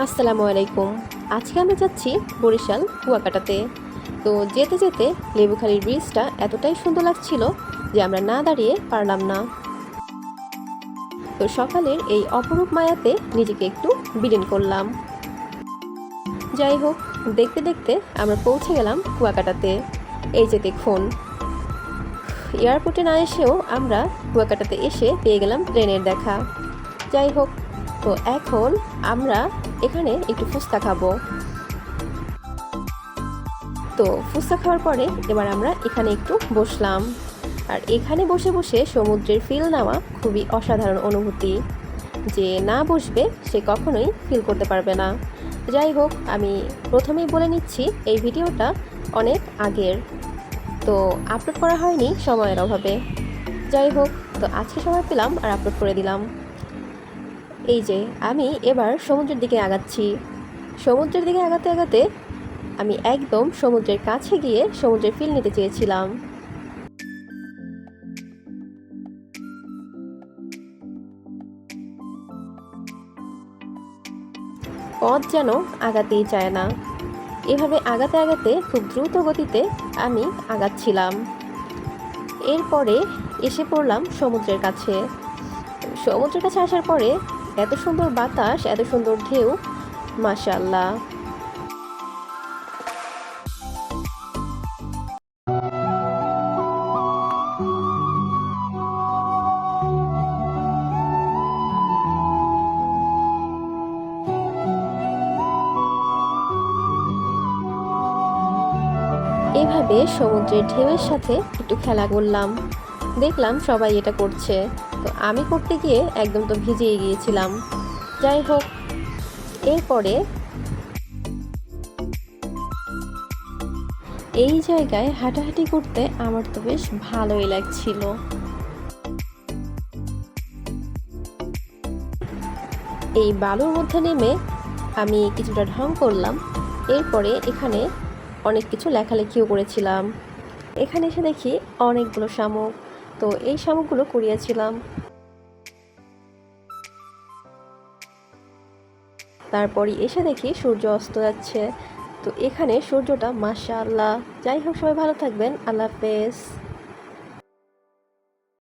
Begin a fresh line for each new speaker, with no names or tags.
আসসালামু আলাইকুম। আজকে আমরা যাচ্ছি বরিশাল কুয়াকাটাতে। তো যেতে যেতে লেবুখালীর ব্রিজটা এতটাই সুন্দর লাগছিল যে আমরা না দাঁড়িয়ে পারলাম না। তো সকালের এই অপরূপ মায়াতে নিজেকে একটু বিলীন করলাম। যাই হোক, দেখতে দেখতে আমরা পৌঁছে গেলাম কুয়াকাটাতে। এই যে দেখুন, এয়ারপোর্টে না এসেও আমরা কুয়াকাটাতে এসে পেয়ে গেলাম ট্রেনের দেখা। যাই হোক, তো এখন আমরা এখানে একটু ফুচকা খাবো। তো ফুচকা খাওয়ার পরে এবার আমরা এখানে একটু বসলাম। আর এখানে বসে বসে সমুদ্রের ফিল নেওয়া খুবই অসাধারণ অনুভূতি। যে না বসবে সে কখনোই ফিল করতে পারবে না। যাই হোক, আমি প্রথমেই বলে নিচ্ছি এই ভিডিওটা অনেক আগের, তো আপলোড করা হয়নি সময়ের অভাবে। যাই হোক, তো আজকে সময় পেলাম আর আপলোড করে দিলাম। এই যে আমি এবার সমুদ্রের দিকে আগাচ্ছি। সমুদ্রের দিকে আগাতে আগাতে আমি একদম সমুদ্রের কাছে গিয়ে সমুদ্রের ফিল নিতে চেয়েছিলাম। পথ যেন আগাতেই চায় না। এভাবে আগাতে আগাতে খুব দ্রুত গতিতে আমি আগাচ্ছিলাম। এরপরে এসে পড়লাম সমুদ্রের কাছে। সমুদ্রের কাছে আসার পরে এত সুন্দর বাতাস, এত সুন্দর ঢেউ, মাশাআল্লাহ। এভাবে সমুদ্রের ঢেউয়ের সাথে একটু খেলা করলাম। দেখলাম সবাই এটা করছে, তো আমি করতে গিয়ে একদম তো ভিজেই গিয়েছিলাম। যাই হোক, এরপরে এই জায়গায় হাঁটাহাঁটি করতে আমার তো বেশ ভালোই লাগছিল। এই বালুর মধ্যে নেমে আমি কিছুটা ঢং করলাম। এরপরে এখানে অনেক কিছু লেখালেখিও করেছিলাম। এখানে এসে দেখি অনেকগুলো শামুক, তো এই শামুকগুলো কুড়িয়েছিলাম। তারপরে এসে দেখি সূর্য অস্ত যাচ্ছে। তো এখানে সূর্যটা মাশাআল্লাহ। যাই হোক, সবাই ভালো থাকবেন। আল্লাহ হাফেজ।